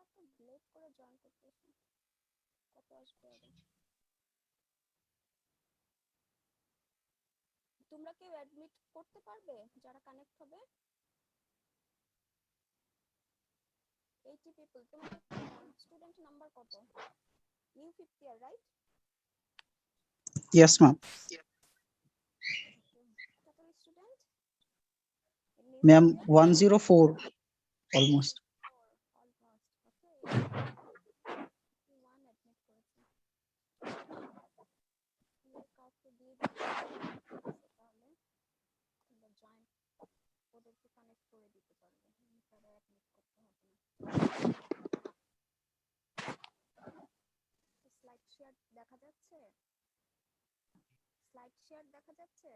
এত লেট করে জয়েন করতেছি, কত আসবে আরো? তোমরা কেউ অ্যাডমিট করতে পারবে যারা কানেক্ট হবে? 80 পিপল। তোমাদের স্টুডেন্ট নাম্বার কত? New fifth year, right? Yes, ma'am. Total student Ma'am, 104 almost. Almost. Okay, one admit করেছে। কাউকে দিয়ে দিচ্ছি, তাহলে তোমরা জয়েন, ওদেরকে কানেক্ট করে দিতে পারবে, তারা অ্যাডমিট করতে হবে না। স্লাইড শেয়ার দেখা যাচ্ছে? স্লাইড শেয়ার দেখা যাচ্ছে?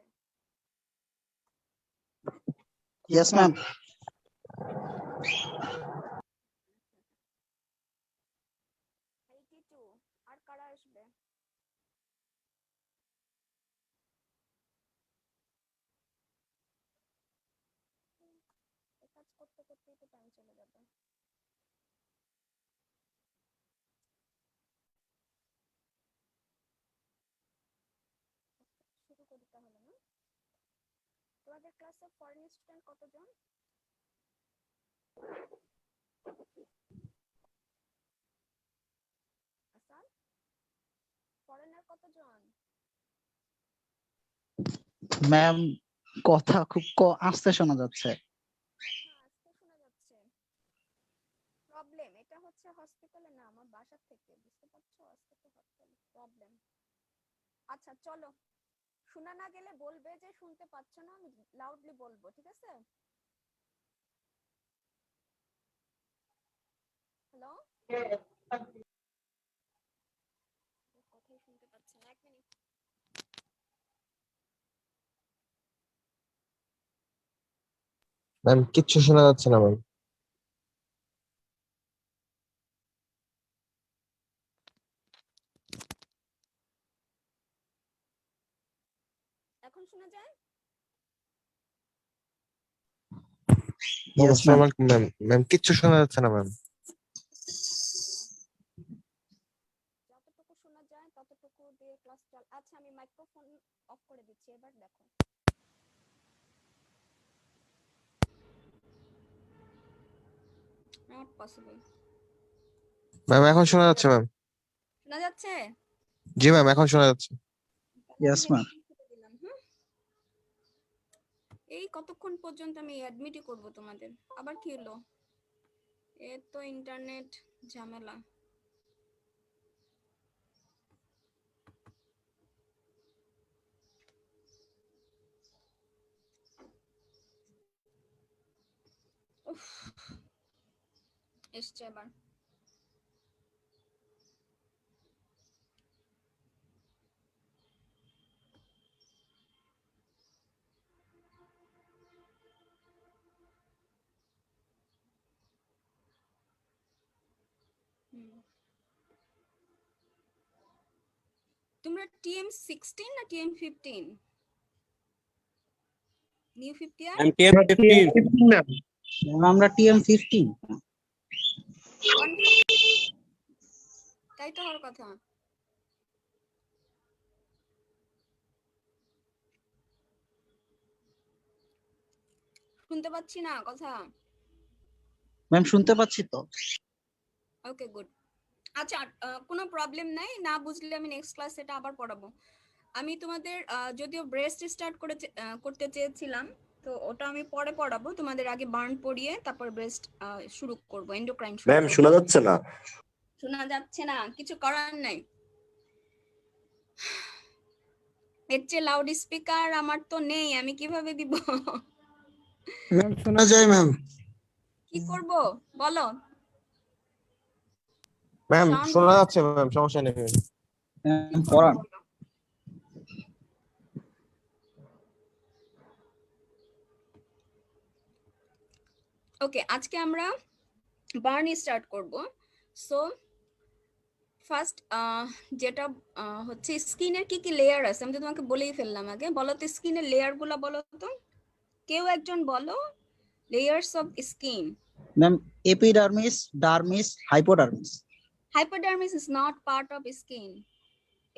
Yes, ma'am. 82। আর কারা আসবে? কাজ করতে করতেই তো টাইম চলে যাবে। শুরু করি তাহলে, না? তোমাদের ক্লাসে ফরেন স্টুডেন্ট কতজন? আসান, ফরেনার কতজন? ম্যাম, কথা খুব আস্তে শোনা যাচ্ছে। কথা আস্তে শোনা যাচ্ছে। প্রবলেম, এটা হচ্ছে হসপিটালে না, আমার বাসা থেকে, বুঝতে পারছো? আজকে তো হসপিটাল প্রবলেম। আচ্ছা চলো, শোনা না গেলে বলবে যে শুনতে পাচ্ছ না, আমি লাউডলি বলবো, ঠিক আছে? হ্যালো, কথাই শুনতে পাচ্ছি না, এক মিনিট। ম্যাম কিচ্ছু শোনা যাচ্ছে না ম্যাম। এখন শোনা যায়? Yes, ma'am. ম্যাম ম্যাম কিচ্ছু শোনা যাচ্ছে না ম্যাম। যতটুকু শোনা যায় ততটুকু দিয়ে ক্লাস চল। আচ্ছা, আমি মাইক্রোফোন অফ করে দিচ্ছি, এবার দেখো। Not possible. ম্যাম এখন শোনা যাচ্ছে ম্যাম। শোনা যাচ্ছে? জি ম্যাম এখন শোনা যাচ্ছে। Yes, ma'am. এই কতক্ষণ পর্যন্ত আমি অ্যাডমিটই করব তোমাদের? আবার কি হলো? এ তো ইন্টারনেট ঝামেলা। উফ, এসছে আবার। তোমরা টিএম 16 না TM 15? New 50 year? I'm TM15. Ma'am, আমরা TM15। কনফার্ম? তাই তো হওয়ার কথা। শুনতে পাচ্ছি না কথা। ম্যাম, শুনতে পাচ্ছি তো। ওকে, গুড। আচ্ছা, কোনো প্রবলেম নাই, না বুঝলে আমি নেক্সট ক্লাস এটা আবার পড়াবো। আমি তোমাদের যদিও ব্রেস্ট স্টার্ট করতে চেয়েছিলাম, তো ওটা আমি পরে পড়াবো। তোমাদের আগে বার্ন পড়িয়ে তারপর ব্রেস্ট শুরু করব, এন্ডোক্রাইন শুরু ম্যাম করব। শোনা যাচ্ছে না? শোনা যাচ্ছে না, কিছু করার নাই। এর চেয়ে লাউড স্পিকার আমার তো নেই, আমি কিভাবে দিব? ম্যাম শোনা যায় ম্যাম। কি করব বলো? ম্যাম সাউন্ড শোনা যাচ্ছে ম্যাম, সমস্যা নেই। কি করব পড়ান। বলো? ওকে, আজকে আমরা বার্ন স্টার্ট করব। সো ফার্স্ট যেটা হচ্ছে স্কিনের কি কি লেয়ার আছে, আমি তো তোমাকে বলেই ফেললাম আগে। বলো তো স্কিনের লেয়ার গুলো বলো তো, কেউ একজন বলো। Layers of skin. Ma'am epidermis, dermis, hypodermis. Hypodermis is not part of skin.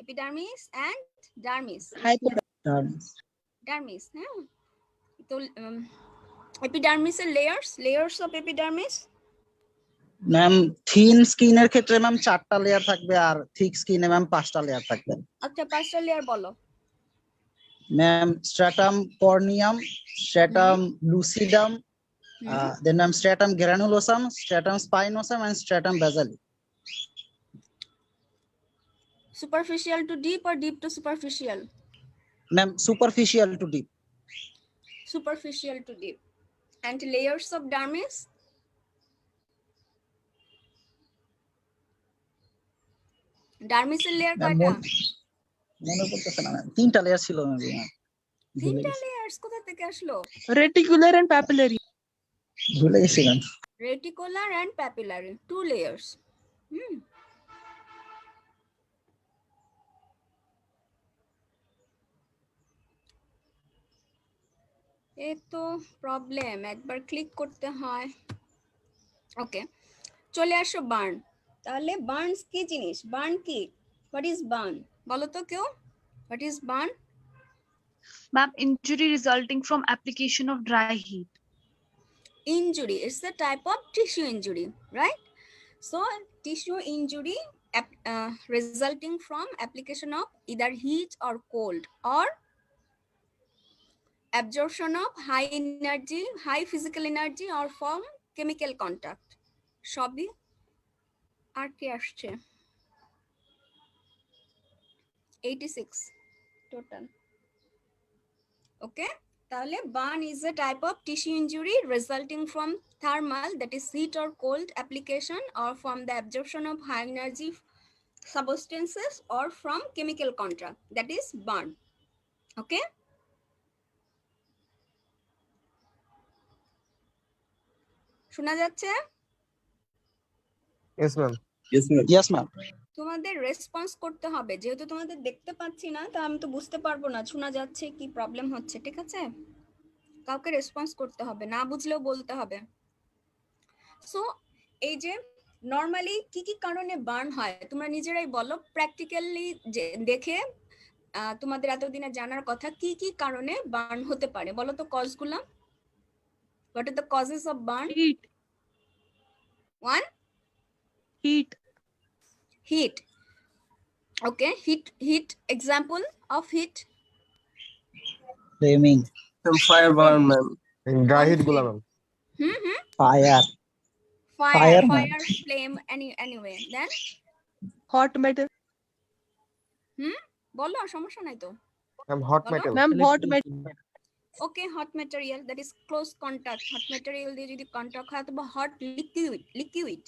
Epidermis and dermis. Dermis Dermis, হ্যাঁ। তো epidermis এর layers of epidermis. Ma'am thin স্কিনের ক্ষেত্রে ম্যাম 4টা লেয়ার থাকবে, আর থিক স্কিনে ম্যাম 5টা লেয়ার থাকবে। আচ্ছা 5টা লেয়ার বলো। Ma'am stratum corneum, stratum lucidum, then ma'am stratum granulosum, stratum spinosum and stratum basale. Superficial to deep or deep to superficial? Ma'am superficial to deep. Superficial to deep. And layers of dermis? Dermis এর layer ma'am কয়টা? মনে পড়তেছে না ma'am, 3টা layer ছিল ma'am. 3টা layers কোথা থেকে আসলো? Reticular and papillary. ভুলে গেছি ma'am. Reticular and papillary, 2 layers. এই তো প্রবলেম, একবার ক্লিক করতে হয়। ওকে, চলে আসো বার্ন। তাহলে বার্নস কি জিনিস? বার্ন কি? What is burn? বলো তো কেউ, what is burn? Ma'am, injury resulting from application of dry heat. Injury, it's a type of tissue injury, right? So tissue injury resulting from application of either heat or cold or absorption of high energy, high physical energy or from chemical contact. সবই আর কি আসছে? 86 total. Okay, তাহলে burn is a type of tissue injury resulting from thermal, that is heat or cold application, or from the absorption of high energy substances or from chemical contact, that is burn. Okay, শোনা যাচ্ছে? Yes, ma'am. Yes ma'am. তোমাদের response করতে হবে, যেহেতু তোমাদের দেখতে পাচ্ছি না তা আমি তো বুঝতে পারবো না শোনা যাচ্ছে কি প্রবলেম হচ্ছে। ঠিক আছে, কাউকে রেসপন্স করতে হবে, না বুঝলেও বলতে হবে। সো এই যে নরমালি কি কি কারণে বার্ন হয় তোমরা নিজেরাই বলো, প্র্যাকটিক্যালি দেখে তোমাদের এতদিনে জানার কথা কি কি কারণে বার্ন হতে পারে বলো তো কজগুলো। What are the causes of burn? Heat. 1 Heat. heat. Okay, heat example of heat. Flaming, Fire burn, ma'am. Dry One heat গুলা flame. Ma'am. Fire, Fire, ma'am. flame, anyway. Then Hot metal. বলো, সমস্যা নাই তো। Ma'am hot বলো। metal. Ma'am, hot metal. Okay, hot material, that is close contact. Hot material দিয়ে যদি contact হয় তো hot liquid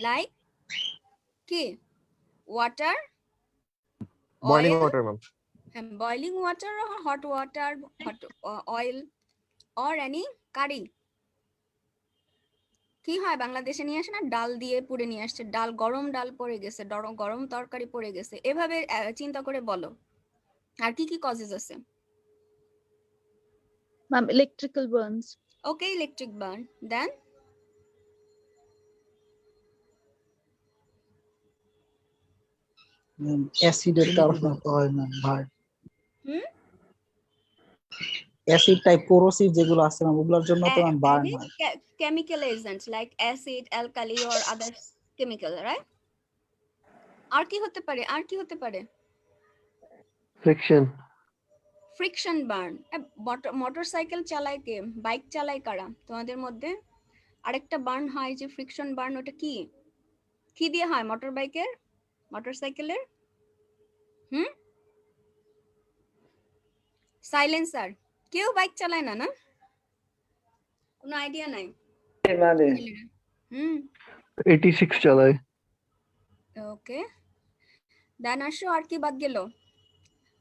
like কি water, Boiling oil, water ma'am. boiling water or hot water, hot oil or any curry. কি হয় বাংলাদেশে নিয়ে আসে না, ডাল দিয়ে পুড়ে নিয়ে আসছে, ডাল গরম ডাল পড়ে গেছে, গরম তরকারি পড়ে গেছে, এভাবে চিন্তা করে বলো আর কি কি কজেস আছে। Ma'am, electrical burns. Okay, electric burn. Then অ্যাসিডের কারণে হয় ম্যাম ভাই। হুম অ্যাসিড টাইপ কোরোসিভ যেগুলো আছে ম্যাম, ওগুলোর জন্য তো ম্যাম বার্ন any হয়। chemical agents like acid, alkali or other chemical, right? আর কি হতে পারে, আর কি হতে পারে? Friction. Friction burn. মোটরসাইকেল চালায় কে, বাইক চালায় কারা তোমাদের মধ্যে? আরেকটা বার্ন হয় যে ফ্রিকশন বার্ন, ওটা কি কি দিয়ে হয় মোটর বাইকের, মোটরসাইকেলের? সাইলেন্সার। কেউ বাইক চালায় না, না কোনো আইডিয়া নাই? হুম 86 চালায়। ওকে, দেন আসো আর কি বাদ গেল?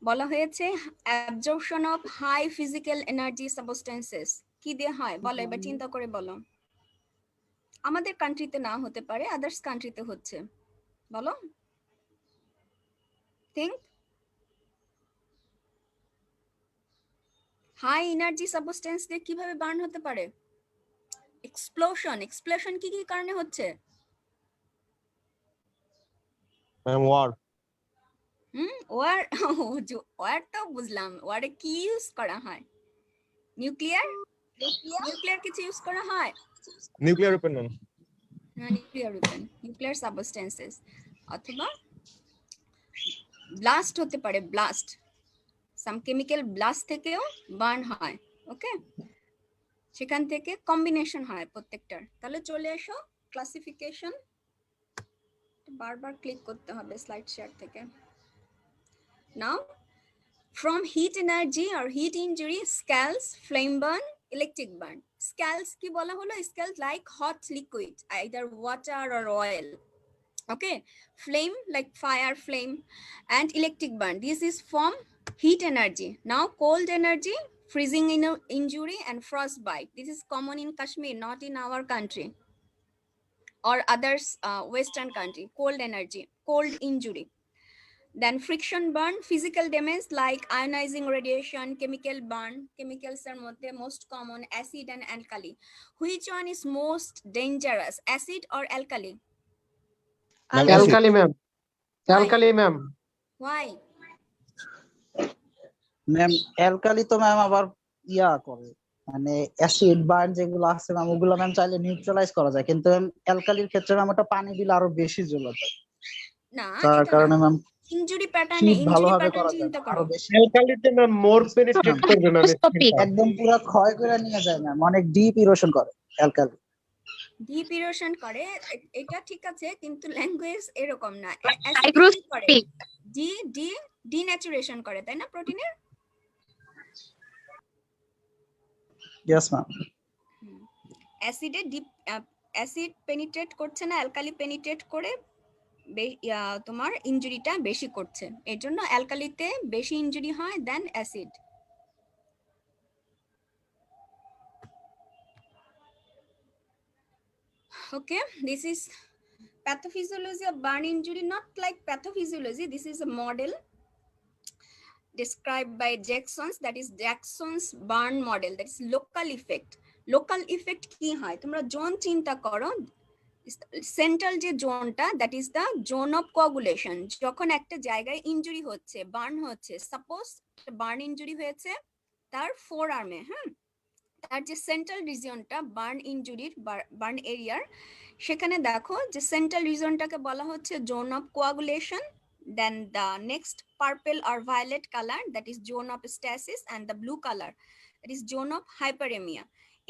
বলা হয়েছে absorption of high physical energy substances, কি দিয়ে হয় বলো, এবার চিন্তা করে বলো। আমাদের কান্ট্রিতে না হতে পারে, আদার্স কান্ট্রিতে হচ্ছে, বলো। থিঙ্ক, হাই এনার্জি সাবস্টেন্স দিয়ে কিভাবে বার্ন হতে পারে? এক্সপ্লোশন কি কি কারণে হচ্ছে? Ma'am, war. ওয়ার ওয়ার তো বুঝলাম, ওয়ারে কি ইউজ করা হয়? নিউক্লিয়ার কিছু ইউজ করা হয়? Nuclear weapon, ma'am. Nuclear substances, অথবা ব্লাস্ট হতে পারে, ব্লাস্ট, সাম কেমিক্যাল ব্লাস্ট থেকেও বার্ন হয়। ওকে, সেখান থেকে কম্বিনেশন হয় প্রত্যেকটার। তাহলে চলে এসো ক্লাসিফিকেশন, বারবার ক্লিক করতে হবে স্লাইড শেয়ার থেকে। নাও from heat energy or heat injury, scalds, flame burn, electric burn. Scalds কি বলা হলো? Scalds like hot liquid, either water or oil. Okay, flame like fire, flame, and electric burn. This is from heat energy. Now cold energy, freezing injury and frostbite. This is common in Kashmir, not in our country or others western country. Cold energy, cold injury. Then friction burn, physical damage like ionizing radiation, chemical burn. Chemicals are most common, acid and alkali. Which one is most dangerous, acid or alkali? Ma'am, Alkali. acid. Alkali, ma'am. Why? Alkali, ma'am. Why? Ma'am alkali তো ma'am আবার ইয়া করে, মানে acid burn যেগুলো আছে ma'am ওগুলো ma'am চাইলে neutralise করা যায়, কিন্তু ম্যাম অ্যালকালির ক্ষেত্রে ম্যাম ওটা পানি দিলে আরো বেশি জ্বলে যায়, না, তার এটা কারণে না। ম্যাম ইনজুরি প্যাটার্নে, হিট ইনজুরি ভালোভাবে প্যাটার্ন করা যায় চিন্তা আরো করো। বেশি, Alkali ma'am more penetrate করবে ম্যাম স্কিনটা। একদম পুরো ক্ষয় করে নিয়ে যায় ম্যাম, অনেক ডিপ ইরোশন করে অ্যালকালি। ডিপ ইরোশন করে, এটা ঠিক আছে, কিন্তু ল্যাঙ্গুয়েজ এরকম না। অ্যাসিড কি করে? ডি ডি ডিন্যাচুরেশন করে, তাই না, প্রোটিনের? Yes ma'am. অ্যাসিডে ডিপ, অ্যাসিড পেনিট্রেট করছে না, অ্যালকালি পেনিট্রেট করে তোমার ইনজুরিটা বেশি করছে। এর জন্য অ্যালকালিতে বেশি ইনজুরি হয় দেন acid. Okay, this is pathophysiology of burn injury, not like pathophysiology. This is a model described by Jackson's, that is Jackson's burn model, that is local effect. Local effect কি হয়? তোমরা জোন চিন্তা করো, central যে জোনটা, that is the zone of coagulation. যখন একটা জায়গায় ইনজুরি হচ্ছে, বার্ন হচ্ছে, সাপোজ বার্ন ইনজুরি হয়েছে তার ফোর আর্মে, হ্যাঁ, তার যে সেন্ট্রাল রিজিয়নটা বার্ন ইনজুরির, বার্ন এরিয়ার, সেখানে দেখো যে সেন্ট্রাল রিজিয়নটাকে বলা হচ্ছে zone of coagulation. Then the next purple আর violet colour, that is zone of stasis, and the blue colour, that is zone of hyperaemia.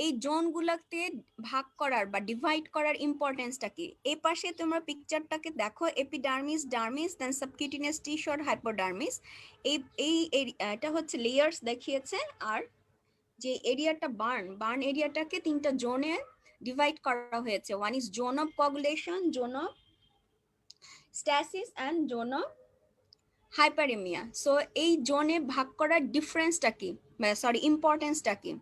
এই জোনগুলোতে ভাগ করার বা ডিভাইড করার ইম্পর্টেন্সটা কি? এই পাশে তোমরা পিকচারটাকে দেখো, এপিডার্মিস, ডার্মিস, দেন সাবকিউটেনিয়াস টিস্যু আর হাইপোডার্মিস। এটা হচ্ছে লেয়ার্স দেখিয়েছে। আর যে এরিয়াটা বার্ন এরিয়াটাকে তিনটা জোনে ডিভাইড করা হয়েছে। One is zone of coagulation, zone of stasis and zone of hyperaemia. So এই জোনে ভাগ করার ডিফারেন্সটা কি, সরি ইম্পর্টেন্সটা কি?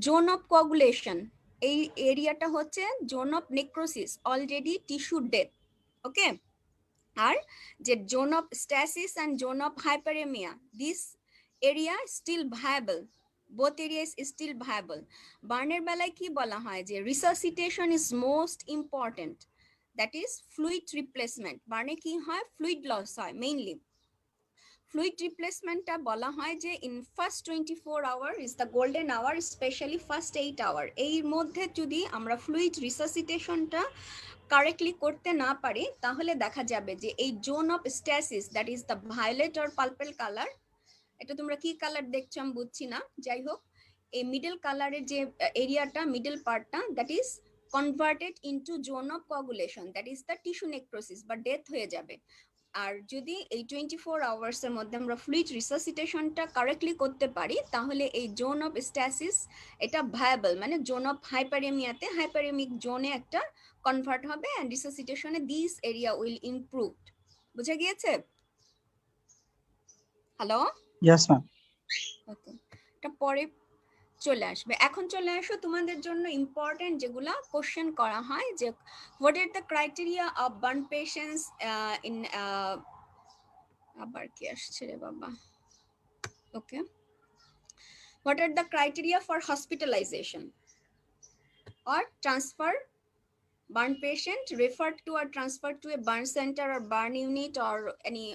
জোন অফ কোয়াগুলেশন এই এরিয়াটা হচ্ছে zone of necrosis, already tissue death. Okay, আর যে zone of stasis and zone of hyperaemia, this area still viable, both areas still viable. বার্নের বেলায় কি বলা হয় যে resuscitation is most important, that is fluid replacement. বার্নে কি হয়? ফ্লুইড লস হয় মেইনলি। ফ্লুইড রিপ্লেসমেন্টটা বলা হয় যে in first 24 hour is the golden hour, specially first 8 hour. এর মধ্যে যদি আমরা ফ্লুইড রিসাসিটেশনটা কারেক্টলি করতে না পারি, তাহলে দেখা যাবে যে এই zone of stasis, that is the violet or purple colour, এটা তোমরা কি কালার দেখছো আমি বুঝছি না, যাই হোক, এই মিডল কালারের যে এরিয়াটা, মিডল পার্টটা, that is converted into zone of coagulation, that is the tissue necrosis বা ডেথ হয়ে যাবে। আর যদি এই 24 আওয়ার্স এর মধ্যে আমরা ফ্লুইড রিসাসিটেশনটা কারেক্টলি করতে পারি, তাহলে এই জোন অফ স্ট্যাসিস এটা ভায়াবল, মানে জোন অফ হাইপারেমিয়াতে, হাইপারেমিক জোনে একটা কনভার্ট হবে, এন্ড রিসাসিটেশনে দিস এরিয়া উইল ইমপ্রুভড। বুঝা গিয়েছে? হ্যালো? Yes ma'am. ওকে, এটা পরে চলে আসবে। এখন চলে আসো তোমাদের জন্য ইম্পর্টেন্ট যেগুলা কোশ্চেন করা হয়, যে what are the criteria of burn patients in, আবার কি আসছে রে বাবা, okay, what are the criteria for hospitalisation or transfer burn patient referred to or transferred to a burn center or burn unit or any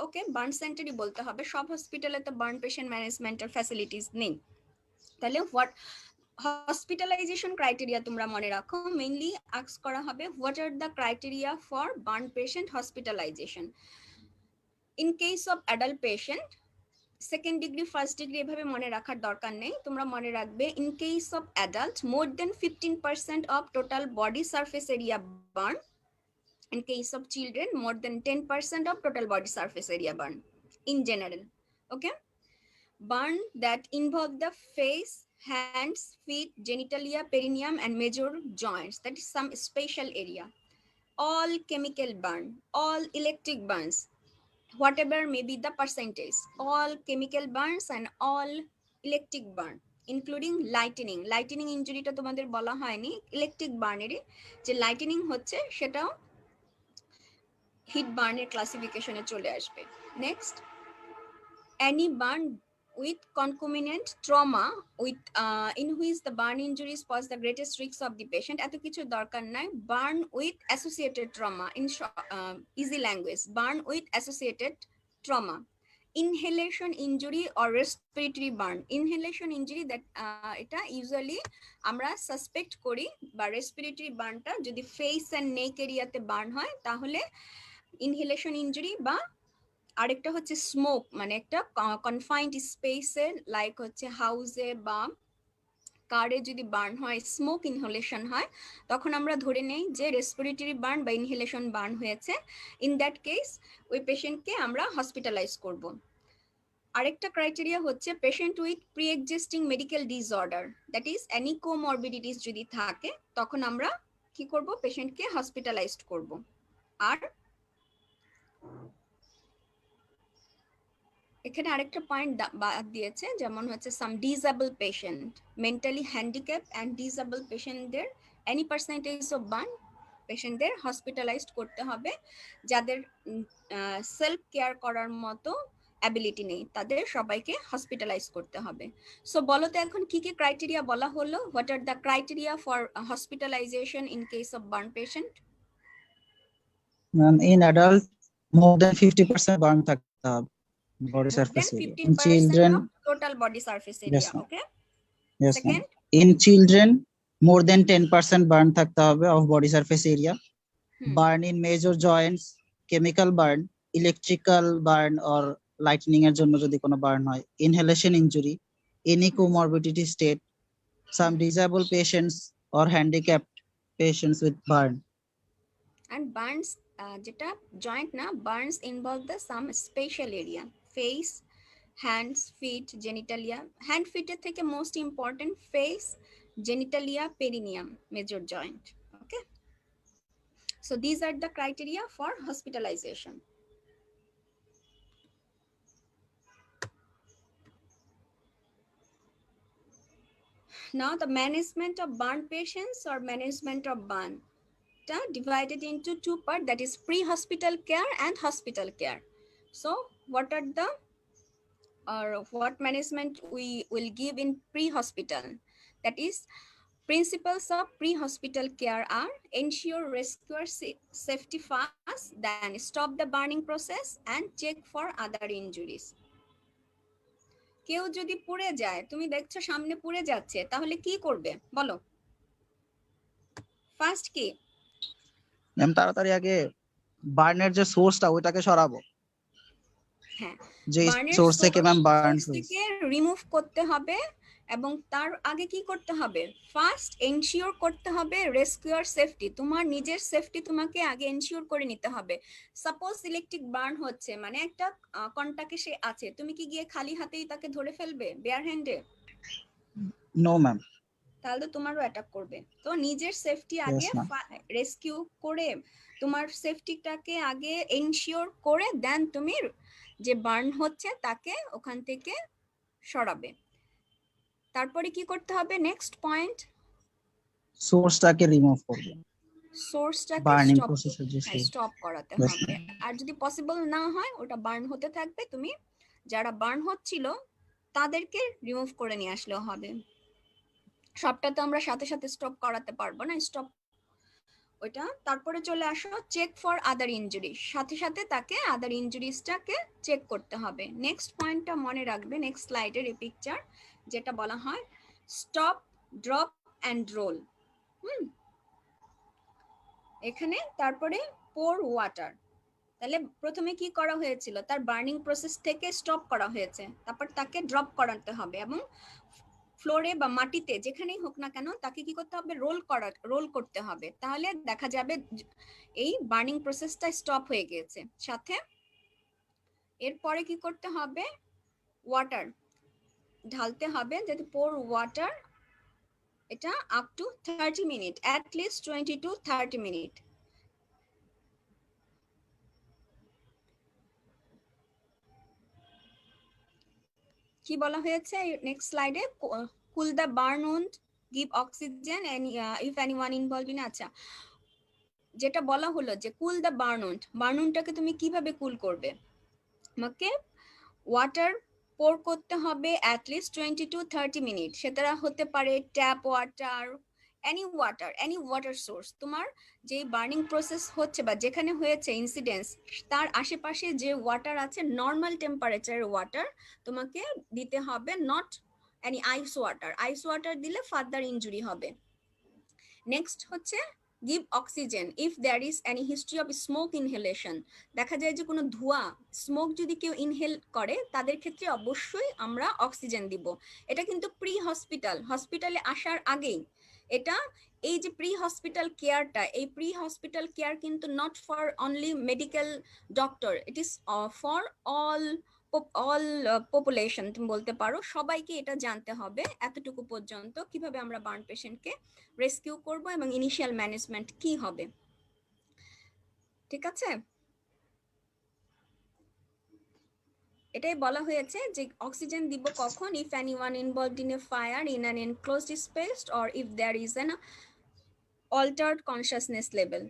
okay burn সেন্টারই বলতে হবে, সব হসপিটালে তো বার্ন পেশেন্ট ম্যানেজমেন্টের ফ্যাসিলিটিস নেই। তাহলে হোয়াট হসপিটালাইজেশন ক্রাইটেরিয়া তোমরা মনে রাখো, মেইনলি আস্ক করা হবে what are the criteria for burn patient hospitalization. In case of adult patient second degree first degree এভাবে মনে রাখার দরকার নেই, তোমরা মনে রাখবে in case of adult more than 15% of total body surface area burn, in case of children more than 10% of total body surface area burn in general. Okay, burn that involve the face, hands, feet, genitalia, perineum and major joints, that is some special area. All chemical burn, all electric burns, whatever may be the percentage, all chemical burns and all electric burn including lightning. Lightning injury টা তোমাদের বলা হয়নি, electric বার্নেরই যে lightning হচ্ছে সেটাও hit বার্নের ক্লাসিফিকেশনে চলে আসবে। Next, any burn with concomitant trauma with in which the burn injuries cause the greatest risks of the patient, এত কিছু দরকার নাই। burn with associated trauma, in easy language, burn with associated trauma, inhalation injury or respiratory burn. Inhalation injury that এটা usually আমরা suspect করি, বা respiratory বার্নটা যদি face and neck এরিয়াতে বার্ন হয় তাহলে ইনহেলেশন ইনজুরি, বা আরেকটা হচ্ছে স্মোক, মানে একটা কনফাইন্ড স্পেসে লাইক হচ্ছে হাউসে বা কারে যদি বার্ন হয়, স্মোক ইনহেলেশন হয়, তখন আমরা ধরে নেই যে রেসপিরেটরি বার্ন বা ইনহেলেশন বার্ন হয়েছে। ইন দ্যাট কেস ওই পেশেন্টকে আমরা হসপিটালাইজ করব। আরেকটা ক্রাইটেরিয়া হচ্ছে patient with pre existing medical disorder, that is any comorbidities যদি থাকে তখন আমরা কি করব, পেশেন্টকে হসপিটালাইজড করব। আর এখানে আরেকটা পয়েন্ট বাদ দিয়েছে, যেমন হচ্ছে some disable patient, mentally handicap and disable পেশেন্টদের এনি পার্সেন্টেজ অফ বার্ন পেশেন্টদের হসপিটালাইজড করতে হবে, যাদের সেলফ কেয়ার করার মতো অ্যাবিলিটি নেই তাদের সবাইকে হসপিটালাইজ করতে হবে। সো বলো তো এখন কি কি ক্রাইটেরিয়া বলা হলো, what are the criteria for hospitalisation in case of burn patient? in adult more than 50% burn থাকতে হবে body surface area. In 15% children, of total body surface area. Yes, ma'am. Okay. yes Second, ma'am. In children more than 10% burn থাকতে হবে of body surface area. Burn in major joints, chemical burn, electrical burn or lightning এর জন্য যদি কোনো burn হয়, inhalation injury, any comorbidity state, some disabled patients or handicapped patients with burn. and burns যেটা joint না, burns involve the some special area, face, hands, feet, genitalia. Hand feet এর থেকে most important face, genitalia, perineum, major joint. Okay, so these are the criteria for hospitalization. Now the management of burn patients or management of burn divided into two parts, that is pre-hospital care and hospital care. So what are the or what management we will give in pre-hospital? That is, principles of pre-hospital care are ensure rescuer safety fast, then stop the burning process and check for other injuries. কেউ যদি পুড়ে যায়, তুমি দেখছো সামনে পুড়ে যাচ্ছে, তাহলে কি করবে বলো? ফার্স্ট কি? ম্যাম তাড়াতাড়ি আগে বার্নের যে সোর্সটা ওইটাকে সরাবো, হ্যাঁ, যে বার্নের সোর্স থেকে ম্যাম বার্ন সোর্স থেকে রিমুভ করতে হবে, এবং তার আগে কি করতে হবে? ফার্স্ট এনশিওর করতে হবে রেস্কিউর সেফটি, তোমার নিজের সেফটি তোমাকে আগে এনশিওর করে নিতে হবে। সাপোজ ইলেকট্রিক বার্ন হচ্ছে, মানে একটা কন্টাক্টে সে আছে, তুমি কি গিয়ে খালি হাতেই তাকে ধরে ফেলবে বেয়ার হ্যান্ডে? নো ম্যাম, তাহলে তোমারও অ্যাটাক করবে। তো নিজের সেফটি আগে রেস্কিউ করে, তোমার সেফটিটাকে আগে এনশিওর করে দেন তুমি যে বার্ন হচ্ছে তাকে ওখান থেকে সরাবে। তারপরে কি করতে হবে? নেক্সট পয়েন্ট, সোর্সটাকে রিমুভ করব, সোর্সটাকে বার্নিং প্রসেসের যে স্টপ করাতে Yes, হবে। আর যদি পসিবল না হয়, ওটা বার্ন হতে থাকবে, তুমি যারা বার্ন হচ্ছিল তাদেরকে রিমুভ করে নিয়ে আসলেও হবে। সবটা তো আমরা সাথে সাথে স্টপ করাতে পারবো না, স্টপ ওইটা। তারপরে চলে আসো চেক ফর আদার ইনজুরি, সাথে সাথে তাকে আদার ইনজুরিসটাকে চেক করতে হবে। নেক্সট পয়েন্টটা মনে রাখবে, নেক্সট স্লাইডের এই পিকচার যেটা বলা হয় স্টপ, ড্রপ অ্যান্ড রোল। এখানে তারপরে পোর ওয়াটার, তাহলে প্রথমে কি করা হয়েছিল, তার বার্নিং প্রসেস থেকে স্টপ করা হয়েছে, তারপর তাকে ড্রপ করাতে হবে এবং ফ্লোরে বা মাটিতে যেখানেই হোক না কেন তাকে কি করতে হবে, রোল করতে হবে। তাহলে দেখা যাবে এই বার্নিং প্রসেসটা স্টপ হয়ে গিয়েছে। সাথে এরপরে কি করতে হবে, ওয়াটার ঢালতে হবে, যাতে পোর ওয়াটার, এটা up to 30 minute, at least 20 to 30 minute. কি বলা হয়েছে নেক্সট স্লাইডে, cool the burn wound, give oxygen and if anyone involved in, আচ্ছা যেটা বলা হলো যে cool the burn wound, burn উন্ডটাকে তুমি কিভাবে কুল করবে, আমাকে ওয়াটার পোর করতে হবে অ্যাট লিস্ট 20 to 30 মিনিট। সেটা হতে পারে tap water, any water source. তোমার যে বার্নিং প্রসেস হচ্ছে বা যেখানে হয়েছে ইনসিডেন্স, তার আশেপাশে যে ওয়াটার আছে নর্মাল টেম্পারেচারের ওয়াটার তোমাকে দিতে হবে, নট এনি আইস ওয়াটার দিলে ফার্দার ইনজুরি হবে। নেক্সট হচ্ছে give oxygen if there is any history of smoke inhalation. দেখা যায় যে কোনো ধোঁয়া, স্মোক যদি কেউ ইনহেল করে তাদের ক্ষেত্রে অবশ্যই আমরা অক্সিজেন দিব। এটা কিন্তু হসপিটালে আসার আগেই, এটা এই যে প্রি হসপিটাল কেয়ারটা, এই প্রি হসপিটাল কেয়ার কিন্তু not for only medical doctor, it is for all population, তুমি বলতে পারো সবাইকে এটা জানতে হবে এতটুকু পর্যন্ত কিভাবে আমরা বার্ন পেশেন্টকে রেস্কিউ করব এবং ইনিশিয়াল ম্যানেজমেন্ট কি হবে। ঠিক আছে, এটাই বলা হয়েছে যে অক্সিজেন দিব কখন, if anyone involved in a fire in an enclosed space or if there is an altered consciousness level.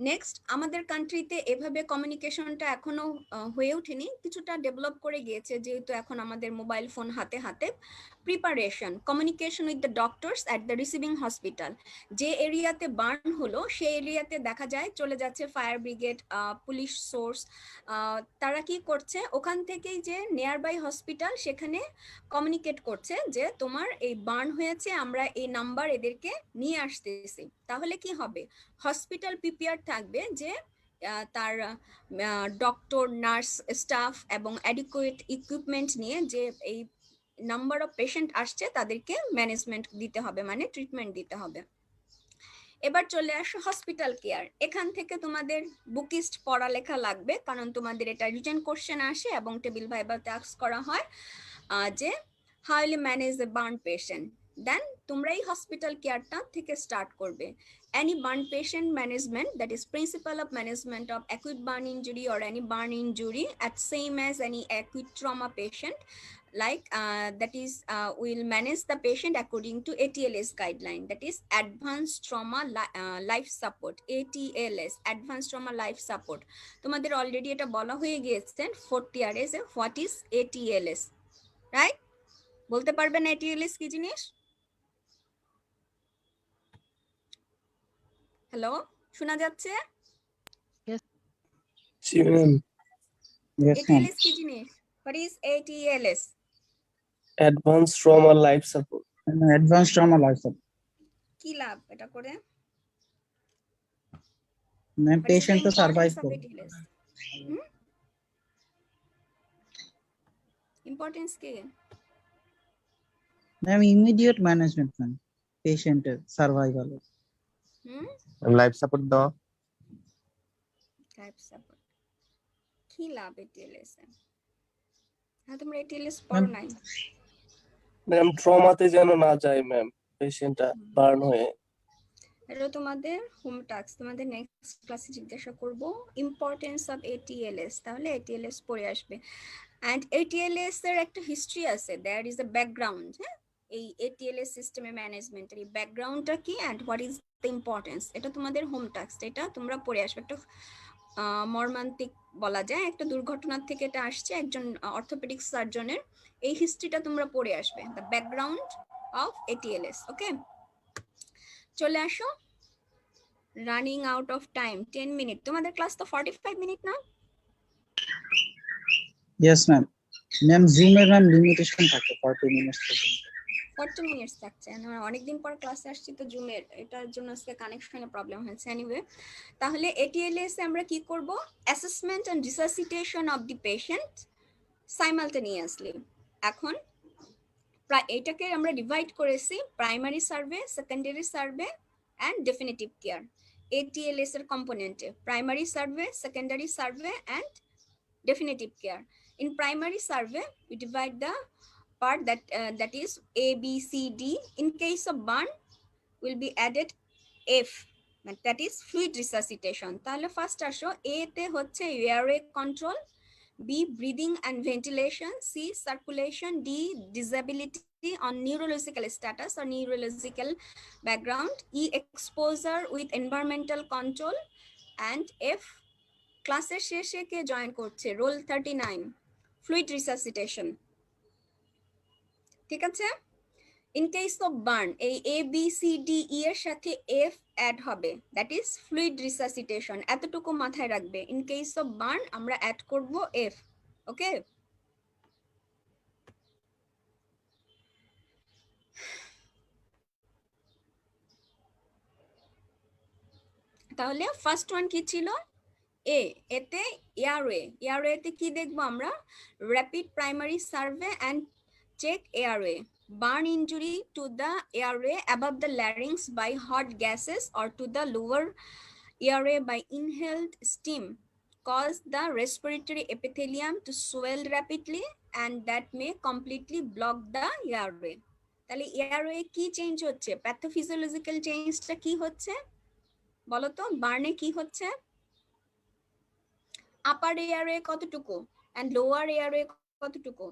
Next আমাদের কান্ট্রিতে এভাবে কমিউনিকেশনটা এখনো হয়ে ওঠেনি, কিছুটা ডেভেলপ করে গিয়েছে যেহেতু এখন আমাদের মোবাইল ফোন হাতে হাতে। Preparation, communication with the doctors at the receiving hospital. যে এরিয়াতে বার্ন হলো সেই এরিয়াতে দেখা যায় চলে যাচ্ছে ফায়ার ব্রিগেড, পুলিশ সোর্স, তারা কি করছে ওখান থেকেই যে নিয়ার বাই হসপিটাল সেখানে কমিউনিকেট করছে যে তোমার এই বার্ন হয়েছে, আমরা এই নাম্বার এদেরকে নিয়ে আসতেছি। তাহলে কি হবে, হসপিটাল প্রিপেয়ার থাকবে যে তার ডক্টর, নার্স, স্টাফ এবং অ্যাডিকুয়েট ইকুইপমেন্ট নিয়ে যে এই নাম্বার অফ পেশেন্ট আসছে তাদেরকে ম্যানেজমেন্ট দিতে হবে, মানে ট্রিটমেন্ট দিতে হবে। এবার চলে আসো হসপিটাল কেয়ার। এখান থেকে তোমাদের বুকিস্ট পড়ালেখা লাগবে, কারণ তোমাদের এটা রিটেন কোশ্চেন আসে এবং টেবিল ভাইভাতে আস্ক করা হয় যে how will you manage a burn patient. Then তোমরা এই হসপিটাল কেয়ারটা থেকে স্টার্ট করবে। Any burn patient management, that is principle of management of acute burn injury or any burn injury at same as any acute trauma patient, like that is will manage the patient according to ATLS guideline, that is advanced trauma life support, ATLS, advanced trauma life support. তোমাদের already এটা বলা হয়ে গিয়েছে 4th year A what is ATLS, right? বলতে পারবেন ATLS কি জিনিস? Hello, শোনা যাচ্ছে? Yes, ma'am. ATLS কি জিনিস? What is ATLS? Advanced trauma life support. Advanced trauma life support. কি লাভ এটা করে? Ma'am, What is the patient to survive importance of করবে। ATLS? Importance কি? Ma'am, immediate management, ma'am, patient survival. Life support দেওয়া। Life support. কি লাভ ATLS এ? হ্যাঁ, তোমরা ATLS পড়ো নাই। ম্যাম ট্রমাতে যেন না যায় ম্যাম, পেশেন্টটা বার্ন হয়ে। এটা তোমাদের হোম টাস্ক, তোমাদের নেক্সট ক্লাসে জিজ্ঞাসা করব ইম্পর্টেন্স অফ ATLS, তাহলে ATLS পড়ে আসবে। অ্যান্ড ATLS এর একটা হিস্ট্রি আছে, দেয়ার ইজ এ ব্যাকগ্রাউন্ড। হ্যাঁ, এই ATLS সিস্টেমে ম্যানেজমেন্টের এই ব্যাকগ্রাউন্ডটা কি and what is the importance, এটা তোমাদের হোম টাস্ক, এটা তোমরা পড়ে আসবে। একটা মর্মান্তিক বলা যায়, একটা দুর্ঘটনার থেকে এটা আসছে, একজন অর্থোপেডিক সার্জনের। এই হিস্ট্রিটা তোমরা পড়ে আসবে, the background of ATLS. Okay, চলে আসো। Running out of time, 10 minute. তোমাদের ক্লাস তো 45 মিনিট না? Yes ma'am. ম্যাম জুমের ম্যাম লিমিটেশন থাকে 40 মিনিটস পর্যন্ত। 40 মিনিটস থাকছে, অনেকদিন পর ক্লাসে আসছি তো জুমের, এটার জন্য আজকে কানেকশনে প্রবলেম হয়েছে। এনিওয়ে, তাহলে এটিএলএস এ আমরা কি করব? Assessment and resuscitation of the patient simultaneously. এখন এটাকে আমরা ডিভাইড করেছি primary survey, secondary survey and definitive care. ATLS এর কম্পোনেন্টে primary survey, secondary survey and definitive care. In primary survey, we divide the part that is A, B, C, D. In case of burn, will be added F, that is fluid resuscitation. তাহলে first আসো, A তে হচ্ছে airway control, B breathing and ventilation, C circulation, D disability on neurological status or neurological background, E exposure with environmental control, and F ক্লাসের শেষে কে join করছে? Roll 39, fluid resuscitation. ঠিক আছে? ইন কেস অফ বার্ন, এই A B C D E এর সাথে F add হবে, দ্যাট ইজ ফ্লুইড রিসাসিটেশন। এতটুকু মাথায় রাখবে, ইন কেস অফ বার্ন আমরা অ্যাড করব এফ। ওকে, তাহলে ফার্স্ট ওয়ান কি ছিল? এতে এয়ারওয়েতে কি দেখবো আমরা? Rapid primary survey and check airway, burn injury to the airway above the larynx by hot gases or to the lower airway by inhaled steam cause the respiratory epithelium to swell rapidly and that may completely block the airway. তাহলে airway কি change হচ্ছে? Pathophysiological চেঞ্জটা কি হচ্ছে বলো তো? বার্নে কি হচ্ছে? আপার এয়ারওয়ে কতটুকু and lower airway কতটুকু?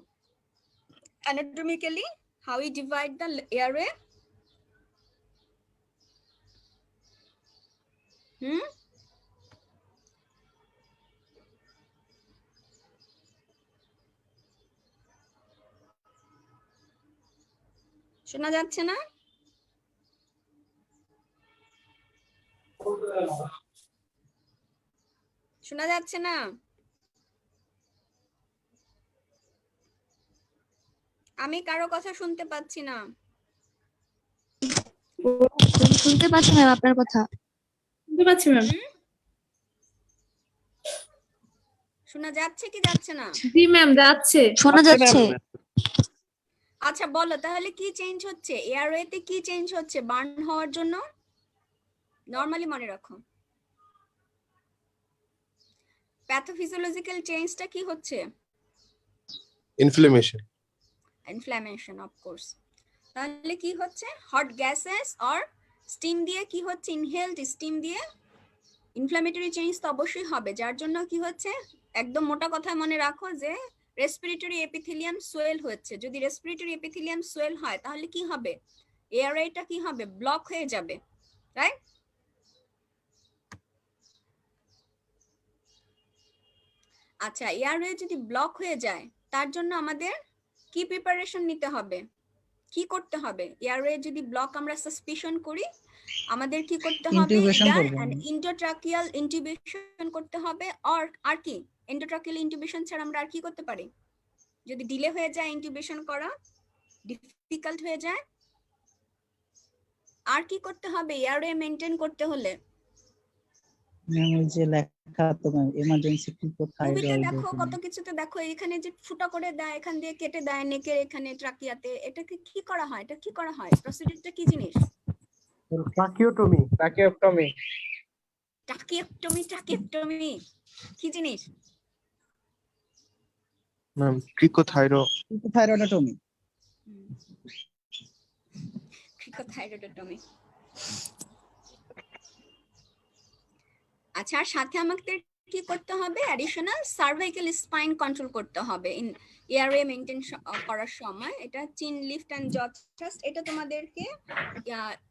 Anatomically, how we divide the airway? শোনা যাচ্ছে না? শোনা যাচ্ছে না? আমি কারো কথা শুনতে পাচ্ছি না। শুনতে পাচ্ছি ম্যাম আপনার কথা। শুনতে পাচ্ছি ম্যাম। শোনা যাচ্ছে কি যাচ্ছে না? জি ম্যাম, যাচ্ছে। শোনা যাচ্ছে। আচ্ছা বলো তাহলে কি চেঞ্জ হচ্ছে? এয়ারওয়েতে কি চেঞ্জ হচ্ছে বার্ন হওয়ার জন্য? নরমালি মনে রাখো, প্যাথোফিজিওলজিক্যাল চেঞ্জটা কি হচ্ছে? Inflammation of course. তাহলে কি হচ্ছে? হট গ্যাসেস অর স্টিম দিয়ে কি হচ্ছে? ইনহেলড স্টিম দিয়ে ইনফ্ল্যামেটরি চেঞ্জ তো অবশ্যই হবে, যার জন্য কি হচ্ছে? একদম মোটা কথা মনে রাখো যে রেসপিরেটরি এপিথেলিয়াম সোয়েল হচ্ছে। যদি রেসপিরেটরি এপিথেলিয়াম সোয়েল হয় তাহলে কি হবে? এয়ারওয়েটা কি হবে? ব্লক হয়ে যাবে, রাইট? আচ্ছা, এয়ারওয়ে যদি ব্লক হয়ে যায় তার জন্য আমাদের কি প্রিপারেশন নিতে হবে, কি করতে হবে? এয়ারওয়ে যদি ব্লক আমরা সাসপিশন করি, আমাদের কি করতে হবে? ইন্ডোট্রাকিয়াল ইন্টিউবেশন করতে হবে। আর কি এন্ডোট্রাকিয়াল ইন্টিউবেশন ছাড়া আমরা আর কি করতে পারি? যদি ডিলে হয়ে যায় ইন্টিউবেশন করা, ডিফিকাল্ট হয়ে যায়, আর কি করতে হবে এয়ারওয়ে মেইনটেইন করতে হলে? যে লেখা তো এমার্জেন্সি মুভিতে দেখো, কত কিছুতে দেখো, এখানে যে ফুটা করে দেয়, এখান দিয়ে কেটে দেয় নেকের এখানে ট্রাকিয়াতে, এটাকে কি করা হয়? এটা কি করা হয়? প্রসিডিউরটা কি জিনিস? ট্রাকিওটমি কি জিনিস? ম্যাম ক্রিকোথাইরোডটমি। আচ্ছা, আর সাথে আমাদের কি করতে হবে? অ্যাডিশনাল সার্ভাইকাল স্পাইন কন্ট্রোল করতে হবে ইন এয়ারওয়ে মেইনটেইন করার সময়। এটা চিন লিফট এন্ড জ থ্রাস্ট, এটা তোমাদেরকে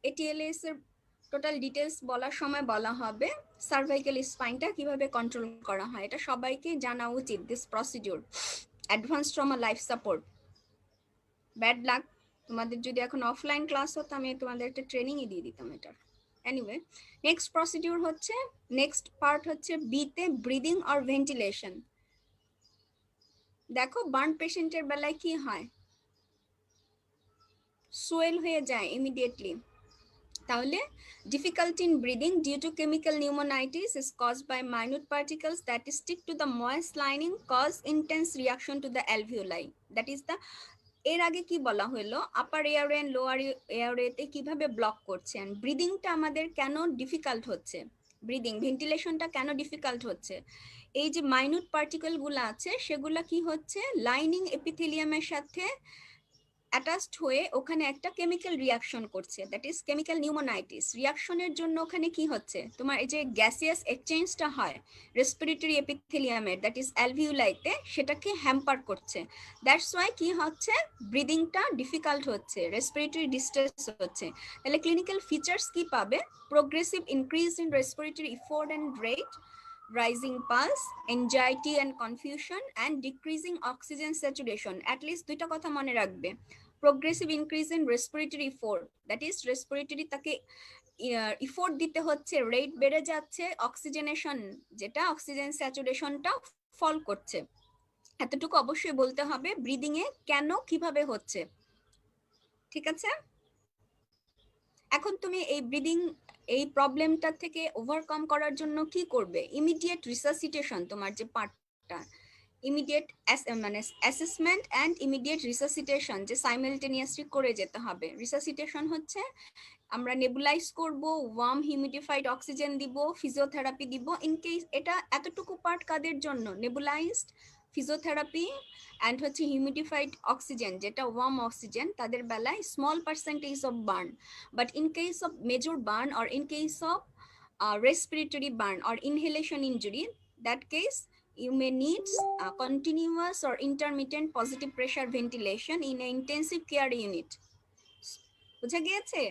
এটিএলএস এর টোটাল ডিটেলস বলার সময় বলা হবে সার্ভাইকাল স্পাইনটা কিভাবে কন্ট্রোল করা হয়, এটা সবাইকে জানা উচিত। This procedure advance trauma life support. Bad luck, তোমাদের যদি এখন অফলাইন ক্লাস হতো আমি তোমাদের একটা ট্রেনিংই দিয়ে দিতাম এটার। এনিওয়ে, নেক্সট প্রসিডিউর হচ্ছে, নেক্সট পার্ট হচ্ছে বিতে ব্রিদিং অর ভেন্টিলেশন। দেখো বার্ন পেশেন্টের বেলায় কি হয়, সোয়েল হয়ে যায় ইমিডিয়েটলি। তাহলে difficulty in breathing due to chemical pneumonitis is caused by minute particles that stick to the moist lining, cause intense reaction to the alveoli. That is the, এর আগে কি বলা হলো, আপার এয়ারওয়ে এন্ড লোয়ার এয়ারওয়েতে কিভাবে block করছে, and ব্রিদিংটা আমাদের কেন difficult হচ্ছে, ব্রিদিং ভেন্টিলেশনটা কেন ডিফিকাল্ট হচ্ছে। এই যে মাইনিউট পার্টিকেল গুলো আছে সেগুলা কি হচ্ছে, লাইনিং এপিথেলিয়ামের সাথে অ্যাটাচড হয়ে ওখানে একটা কেমিক্যাল রিয়াকশন করছে, দ্যাট ইজ কেমিক্যাল নিউমোনাইটিস। রিয়াকশনের জন্য ওখানে কি হচ্ছে, তোমার এই যে গ্যাসিয়াস এক্সচেঞ্জটা হয় রেসপিরেটরি এপিথেলিয়ামের, দ্যাট ইজ অ্যালভিউলাইতে, সেটাকে হ্যাম্পার করছে। দ্যাটস ওয়াই কি হচ্ছে, ব্রিদিংটা ডিফিকাল্ট হচ্ছে, রেসপিরেটরি ডিস্ট্রেস হচ্ছে। তাহলে ক্লিনিক্যাল ফিচার্স কি পাবে, progressive increase in respiratory effort and rate, rising pulse, anxiety and confusion, and decreasing oxygen saturation. At least দুইটা কথা মনে রাখবে, progressive increase in respiratory effort, that is respiratory তাকে ইফোর্ট দিতে হচ্ছে, রেট বেড়ে যাচ্ছে, অক্সিজেনেশন যেটা অক্সিজেন স্যাচুরেশনটা ফল করছে। এতটুকু অবশ্যই বলতে হবে ব্রিদিং এ কেন কিভাবে হচ্ছে, ঠিক আছে। এখন তুমি এই ব্রিদিং এই প্রবলেমটা থেকে ওভারকাম করার জন্য কি করবে, ইমিডিয়েট রিসাসিটেশন, তোমার যে পার্টটা ইমিডিয়েট মানে অ্যাসেসমেন্ট অ্যান্ড ইমিডিয়েট রিসাসিটেশন যে সাইমালটেনিয়াসলি করে যেতে হবে। রিসাসিটেশন হচ্ছে আমরা নেবুলাইজ করব, ওয়ার্ম হিউমিডিফাইড অক্সিজেন দিব, ফিজিওথেরাপি দিব। ইন কেস এটা এতটুকু পার্ট কাদের জন্য, নেবুলাইজড, ফিজিওথেরাপি অ্যান্ড হচ্ছে হিউমিডিফাইড অক্সিজেন যেটা ওয়ার্ম অক্সিজেন, তাদের বেলায় small percentage of burn. But in case of major burn or in case of respiratory burn or inhalation injury, that case you may need continuous or intermittent positive pressure ventilation in an intensive care unit. বুঝা গিয়েছে?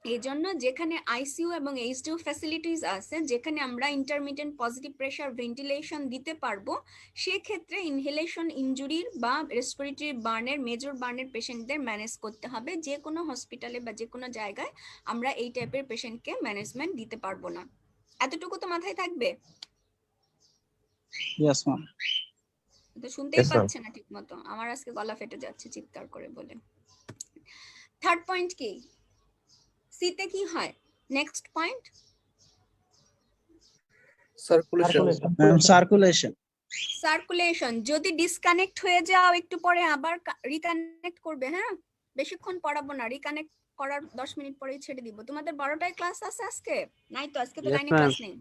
এই জন্য যেখানে ICU এবং HDU facilities আছে, যেখানে আমরা intermittent positive pressure ventilation দিতে পারবো, সেক্ষেত্রে ইনহেলেশন ইনজুরির বা রেসপিরেটরি বার্নের, মেজর বার্নের পেশেন্টদের ম্যানেজ করতে হবে। যে কোনো হসপিটালে বা যে কোনো জায়গায় আমরা এই টাইপের পেশেন্টকে ম্যানেজমেন্ট দিতে পারবো না। এতটুকু তো মাথায় থাকবে? Yes ma'am. তো শুনতেই Yes, ma'am. পাচ্ছে না ঠিক মতো, আমার আজকে গলা ফেটে যাচ্ছে চিৎকার করে বলে। থার্ড পয়েন্ট কি, সিতে কি হয়, next point circulation. Circulation. Circulation. যদি ডিসকানেক্ট হয়ে যাও একটু পরে আবার রিকানেক্ট করবে, হ্যাঁ বেশিক্ষণ পড়াবো না, রিকানেক্ট করার 10 মিনিট পরেই ছেড়ে দিব। তোমাদের 12টায় ক্লাস আছে আজকে? নাই তো, আজকে তো Yes, লাইনে ma'am. ক্লাস নেই,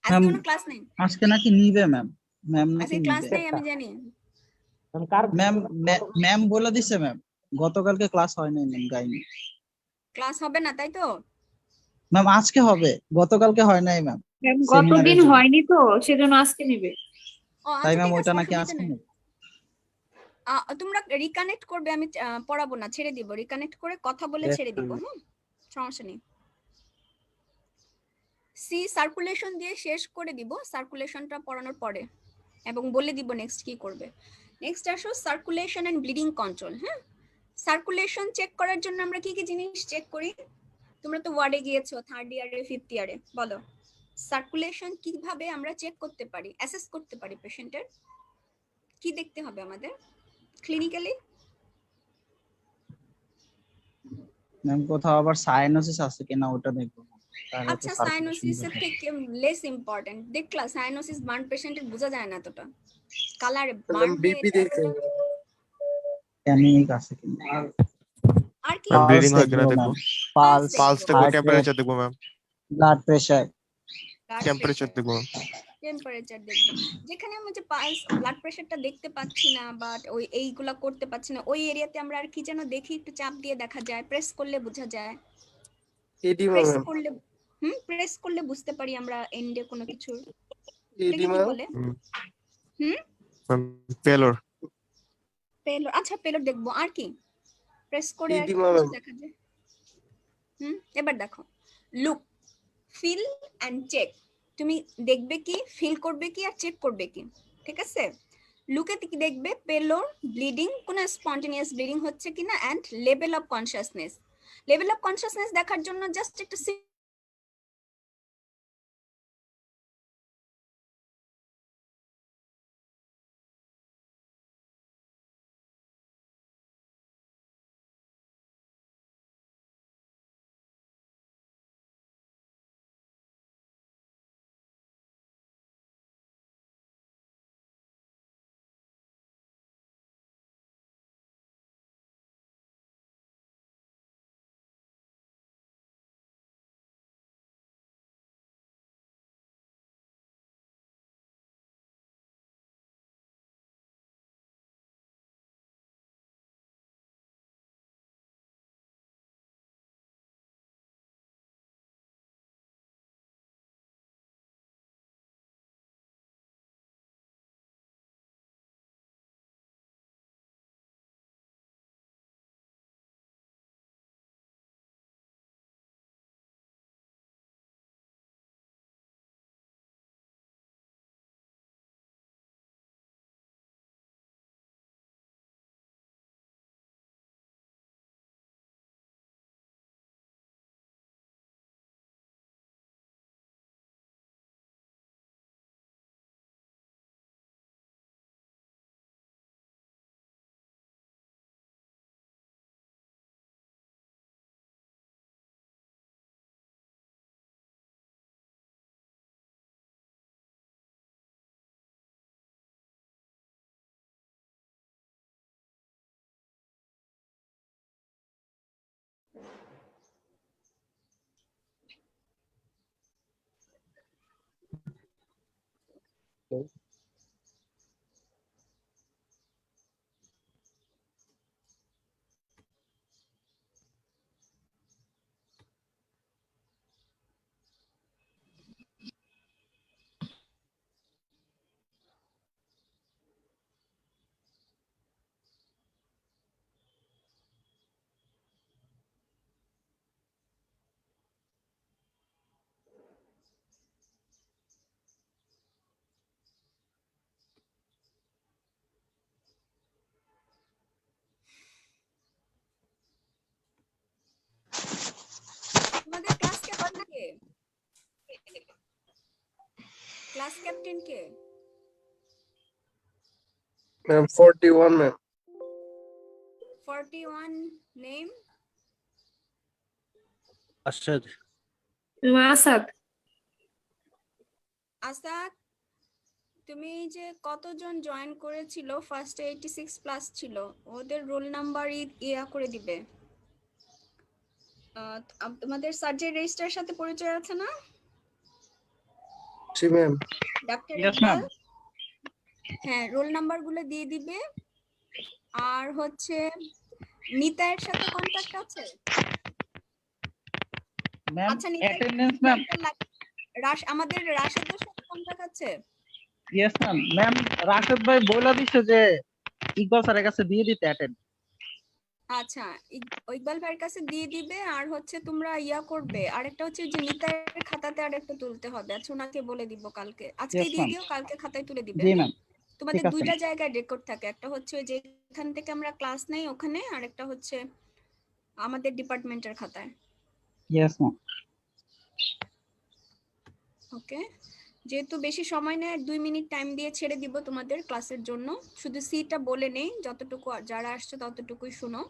আজকে কোনো ক্লাস নেই, আজকে নাকি নিবে ম্যাম, ম্যাম নাকি আজকে ক্লাস নিবে। নেই আমি জানি। ম্যাম ম্যাম বলে দিছে ম্যাম, গতকালকে ক্লাস হয় নাই ম্যাম, গাইনি। ক্লাস হবে না তাই তো? ম্যাম আজকে হবে, গতকালকে হয় নাই ম্যাম। গতদিন হয়নি তো সেজন্য আজকে নেবে। ও তাই আচ্ছা ম্যাম ঠিক ওইটা আছে, নাকি অসুবিধা আজকে নেই। নেবে। তোমরা রিকানেক্ট করবে, আমি পড়াবো না, ছেড়ে দিব, রিকানেক্ট করে কথা বলে Yes, ছেড়ে দিব, হ্যাঁ সমস্যা নেই। সি সার্কুলেশন দিয়ে শেষ করে দিব, সার্কুলেশনটা পড়ানোর পরে, এবং বলে দিব নেক্সট কি করবে। নেক্সট আসো সার্কুলেশন এন্ড ব্লিডিং কন্ট্রোল। হ্যাঁ, সার্কুলেশন চেক করার জন্য আমরা কি কি জিনিস চেক করি? তোমরা তো ওয়ার্ডে গিয়েছো, থার্ড ইয়ারে, ফিফথ ইয়ারে, বলো সার্কুলেশন কিভাবে আমরা চেক করতে পারি, অ্যাসেস করতে পারি পেশেন্টের, কি দেখতে হবে আমাদের ক্লিনিক্যালি? ম্যাম কোথাও আবার সাইনোসিস আছে কিনা ওটা দেখবো। তাহলে তো আচ্ছা circulation সাইনোসিসের দেখবো। থেকে লেস ইম্পর্টেন্ট, দেখলা সাইনোসিস বার্ন পেশেন্টের বোঝা যায় না এতটা, কালার ম্যাম বার্ন বিপি দেখতে হবে। অ্যানিমিক আছে কিনা, আর কি ম্যাম ব্লিডিং হয় কিনা দেখবো দেখবো, ম্যাম, পালস, পালস দেখবো, টেম্পারেচার দেখবো ম্যাম, ব্লাড প্রেশার, টেম্পারেচার দেখবো ম্যাম। টেম্পারেচার দেখবো। যেখানে আমি যে পালস, ব্লাড প্রেশারটা দেখতে পাচ্ছি না বা ওই এইগুলা করতে পাচ্ছি না, ওই এরিয়াতে আমরা আর কি যেন দেখি, একটু চাপ দিয়ে দেখা যায়, প্রেস করলে বোঝা যায়, এডিমা প্রেস ম্যাম, করলে প্রেস করলে বুঝতে পারি আমরা এন্ডে কোনো কিছু। এডিমা বলে ম্যাম পেলোর, পেলোড, আচ্ছা পেলোড দেখবো। আর কি প্রেস করে আর কি এডিমা কিছু ম্যাম, দেখা যায়? এবার দেখো লুক, ফিল অ্যান্ড চেক। তুমি দেখবে কি, ফিল করবে কি, আর চেক করবে কি, ঠিক আছে? লুকে দেখবে পেলোর ব্লিডিং, কোনো স্পন্টেনিয়াস ব্লিডিং হচ্ছে কিনা, and level of consciousness. Level of consciousness দেখার জন্য জাস্ট একটা তোমাদের ক্লাস ক্যাপ্টেন কে? ক্লাস ক্যাপ্টেন কে? Ma'am 41 ma'am. 41 name? Asad. Asad. Asad, তুমি যে কতজন জয়েন করেছিল, ফার্স্টে 86 প্লাস ছিল, ওদের রোল নাম্বার ইয়া করে দিবে। তোমাদের সার্জারি রেজিস্টারের সাথে পরিচয় আছে না? জি ma'am. Doctor Yes, Iqbal? ma'am. হ্যাঁ, রোল নাম্বার গুলো দিয়ে দিবে। আর হচ্ছে নিতাইয়ের সাথে কন্টাক্ট আছে? ম্যাম আচ্ছা, নিতাই অ্যাটেন্ডেন্স ম্যাম। আমাদের রাশেদের সাথে কন্টাক্ট আছে? Yes ma'am. ম্যাম রাশেদ ভাই বলে দিছে যে ইকবাল স্যারের কাছে দিয়ে দিতে অ্যাটেন্ড। আচ্ছা, ইকবাল ভাইয়ের কাছে দিয়ে দিবে। আর হচ্ছে তোমরা ইয়া করবে, আরেকটা হচ্ছে যে নিতাইয়ের খাতাতে আরেকটা তুলতে হবে। আচ্ছা, ওনাকে বলে দিব কালকে, আজকে Yes, দিয়ে ma'am. দিও, কালকে খাতায় তুলে দিবে। জি ম্যাম। তোমাদের ঠিক আছে। দুইটা জায়গায় রেকর্ড থাকে, একটা হচ্ছে ওই যে এখান থেকে আমরা ক্লাস নেই ওখানে, আর একটা হচ্ছে আমাদের ডিপার্টমেন্টের খাতায়। Yes ma'am. ওকে, যেহেতু বেশি সময় নেই, 2 মিনিট টাইম দিয়ে ছেড়ে দিব তোমাদের ক্লাসের জন্য। শুধু সিটা বলে নেই, যতটুকু যারা আসছে ততটুকুই শুনো।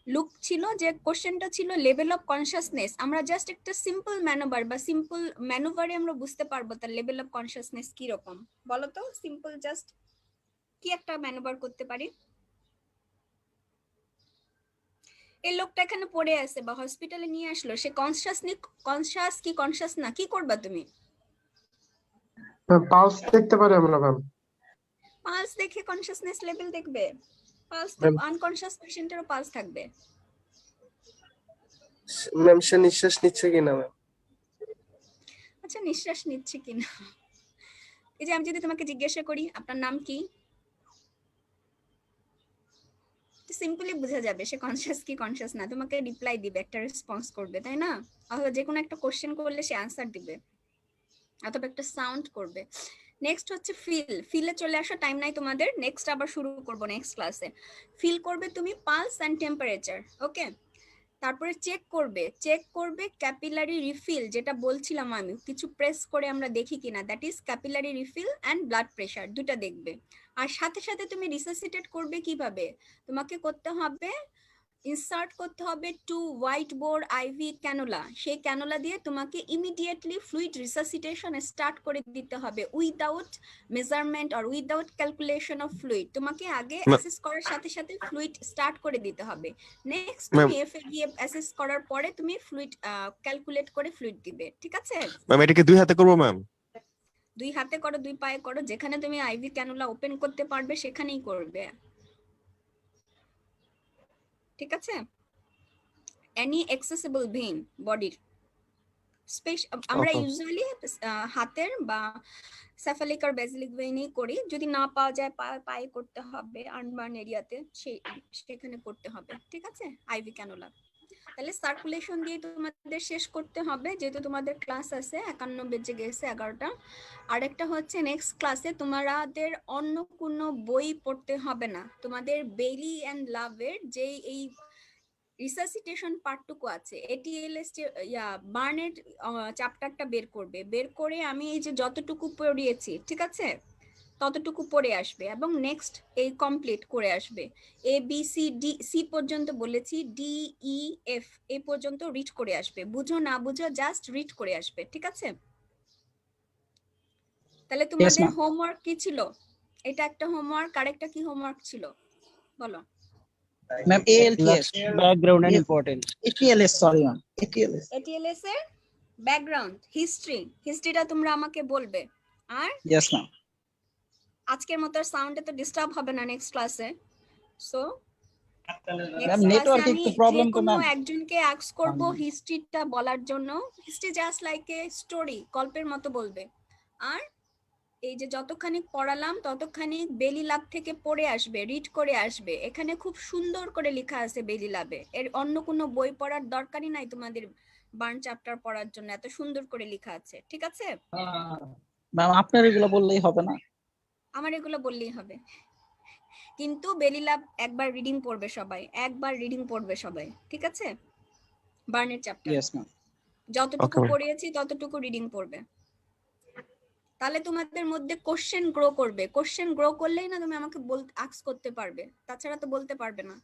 লুক ছিল যে কোশ্চেনটা ছিল লেভেল অফ কনসিয়াসনেস। আমরা জাস্ট একটা সিম্পল ম্যানুভার বা সিম্পল ম্যানুভারে আমরা বুঝতে পারবো তার লেভেল অফ কনসিয়াসনেস কি রকম। বলো তো, সিম্পল জাস্ট কি একটা ম্যানুভার করতে পারি? এই লোকটা এখানে পড়ে আছে বা হসপিটালে নিয়ে আসলো, সে কনসিয়াস কি কনসিয়াস না, কি করবা তুমি? পালস দেখতে পারি আমরা ম্যাম। পালস দেখে কনসিয়াসনেস লেভেল দেখবে? পালস তো আনকনসিয়াস পেশেন্টেরও পালস থাকবে। ম্যাম সে নিঃশ্বাস নিচ্ছে কিনা ম্যাম? আচ্ছা, নিঃশ্বাস নিচ্ছে কিনা। এই যে আমি যদি তোমাকে জিজ্ঞাসা করি আপনার নাম কি, সিম্পলি বোঝা যাবে সে কনসিয়াস কি কনসিয়াস না, তোমাকে রিপ্লাই দিবে, একটা রেসপন্স করবে, তাই না? অথবা যে কোনো একটা কোশ্চেন করলে সে অ্যান্সার দিবে, অথবা একটা সাউন্ড করবে। নেক্সট হচ্ছে ফিলে চলে আসো, টাইম নাই তোমাদের, নেক্সট আবার শুরু করবো নেক্সট ক্লাসে। ফিল করবে তুমি পালস অ্যান্ড টেম্পারেচার, ওকে। তারপরে চেক করবে ক্যাপিলারি রিফিল, যেটা বলছিলাম আমি, কিছু প্রেস করে আমরা দেখি কিনা, that is capillary refill and blood pressure, দুটা দেখবে। আর সাথে সাথে তুমি রিসাসিটেট করবে কিভাবে, তোমাকে করতে হবে ইনসার্ট করতে হবে 2 হোয়াইট বোর আইভি ক্যানোলা, সেই ক্যানোলা দিয়ে তোমাকে ইমিডিয়েটলি ফ্লুইড রিসাসিটেশন স্টার্ট করে দিতে হবে without measurement or without calculation of fluid. তোমাকে আগে অ্যাসেস করার সাথে সাথে ফ্লুইড স্টার্ট করে দিতে হবে, নেক্সট তুমি এফএবি অ্যাসেস করার পরে তুমি ফ্লুইড ক্যালকুলেট করে ফ্লুইড দিবে, ঠিক আছে? ম্যাম এটা কি 2 হাতে করবো ম্যাম? 2 হাতে করো, 2 পায়ে করো, যেখানে তুমি আইভি ক্যানোলা ওপেন করতে পারবে সেখানেই করবে, ঠিক আছে? এনি অ্যাক্সেসিবল ভেইন বডির আমরা Okay. ইউজুয়ালি হাতের বা সেফালিক আর বেসিলিক ভেইনেই করি, যদি না পাওয়া যায় পায়ে করতে হবে, আনবার্ন এরিয়াতে সেখানে করতে হবে, ঠিক আছে? Ivy canola. তাহলে সার্কুলেশন দিয়ে তোমাদের শেষ করতে হবে, যেহেতু তোমাদের ক্লাস আছে 51 বেজে গেছে, 11টা। আরেকটা হচ্ছে নেক্সট ক্লাসে তোমাদের অন্য কোনো বই পড়তে হবে না, তোমাদের বেলি অ্যান্ড লাভের যে এই রিসাসিটেশন পার্টটুকু আছে, এটিএলএস বার্নের চ্যাপ্টারটা বের করে আমি এই যে যতটুকু পড়িয়েছি, ঠিক আছে, ততটুকু পড়ে আসবে এবং নেক্সট এই কমপ্লিট করে আসবে। এ বি সি ডি সি পর্যন্ত বলেছি, ডি ই এফ এই পর্যন্ত রিড করে আসবে, বুঝো না বুঝো জাস্ট রিড করে আসবে, ঠিক আছে? তাহলে তোমাদের ma'am. হোমওয়ার্ক কি ছিল? এটা একটা হোমওয়ার্ক, আরেকটা কি হোমওয়ার্ক ছিল বলো? Ma'am, ALTS. Background and importance. ATLS, sorry ma'am. ATLS. ATLS এর ব্যাকগ্রাউন্ড হিস্ট্রিটা তোমরা আমাকে বলবে। আর Yes ma'am. আজকের মতো সাউন্ডে তো ডিস্টার্ব হবে না নেক্সট ক্লাসে, সো Ma'am, network একটু problem তো ma'am. একজনকে আস্ক করব হিস্ট্রিটা বলার জন্য। History just like a story, গল্পের মতো বলবে। আর এই যে যতখানি পড়ালাম ততখানি বেলি লাভ থেকে পড়ে আসবে, রিড করে আসবে। এখানে খুব সুন্দর করে লেখা আছে বেলি লাভে, এর অন্য কোনো বই পড়ার দরকারই নাই তোমাদের বার্ন চ্যাপ্টার পড়ার জন্য, এত সুন্দর করে লেখা আছে, ঠিক আছে? ম্যাম আপনার এগুলো বললেই হবে না? আমার এগুলো বললেই হবে, কিন্তু বেলি লাভ একবার রিডিং পড়বে সবাই, ঠিক আছে? বার্নের চ্যাপ্টার Yes ma'am. যতটুকু Okay, ma'am. পড়িয়েছি ততটুকু রিডিং পড়বে, তাহলে তোমাদের মধ্যে কোশ্চেন গ্রো করবে। কোশ্চেন গ্রো করলেই না তুমি আমাকে আস্ক করতে পারবে, তাছাড়া তো বলতে পারবে না।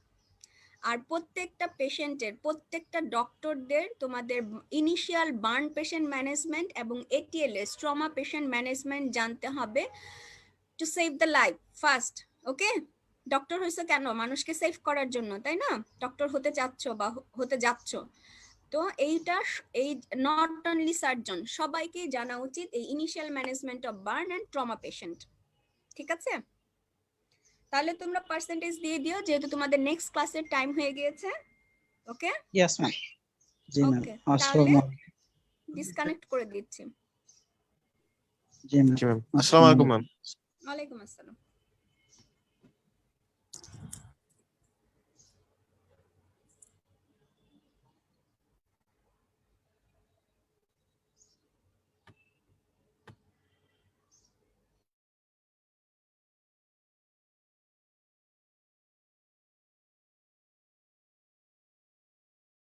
আর প্রত্যেকটা পেশেন্টের, প্রত্যেকটা ডক্টরদের তোমাদের ইনিশিয়াল বার্ন পেশেন্ট ম্যানেজমেন্ট এবং এটিএলএস ট্রমা পেশেন্ট ম্যানেজমেন্ট জানতে হবে, to save the life first, okay? Doctor হইছো কেন? মানুষকে সেভ করার জন্য, তাই না? ডক্টর হতে চাচ্ছ বা হতে যাচ্ছ, তো এইটা এই নট অনলি সার্জন, সবাইকে জানা উচিত এই initial management of burn and trauma patient, ঠিক আছে? তাহলে তোমরা পার্সেন্টেজ দিয়ে দিও, যেহেতু তোমাদের নেক্সট ক্লাসের টাইম হয়ে গিয়েছে, ওকে? Yes ma'am. জি ম্যাম। Okay, আসসালামু আলাইকুম। ডিসকানেক্ট করে দিচ্ছি। জি ম্যাম। জি ম্যাম। আসসালামু আলাইকুম ম্যাম। ওয়ালাইকুম আসসালাম।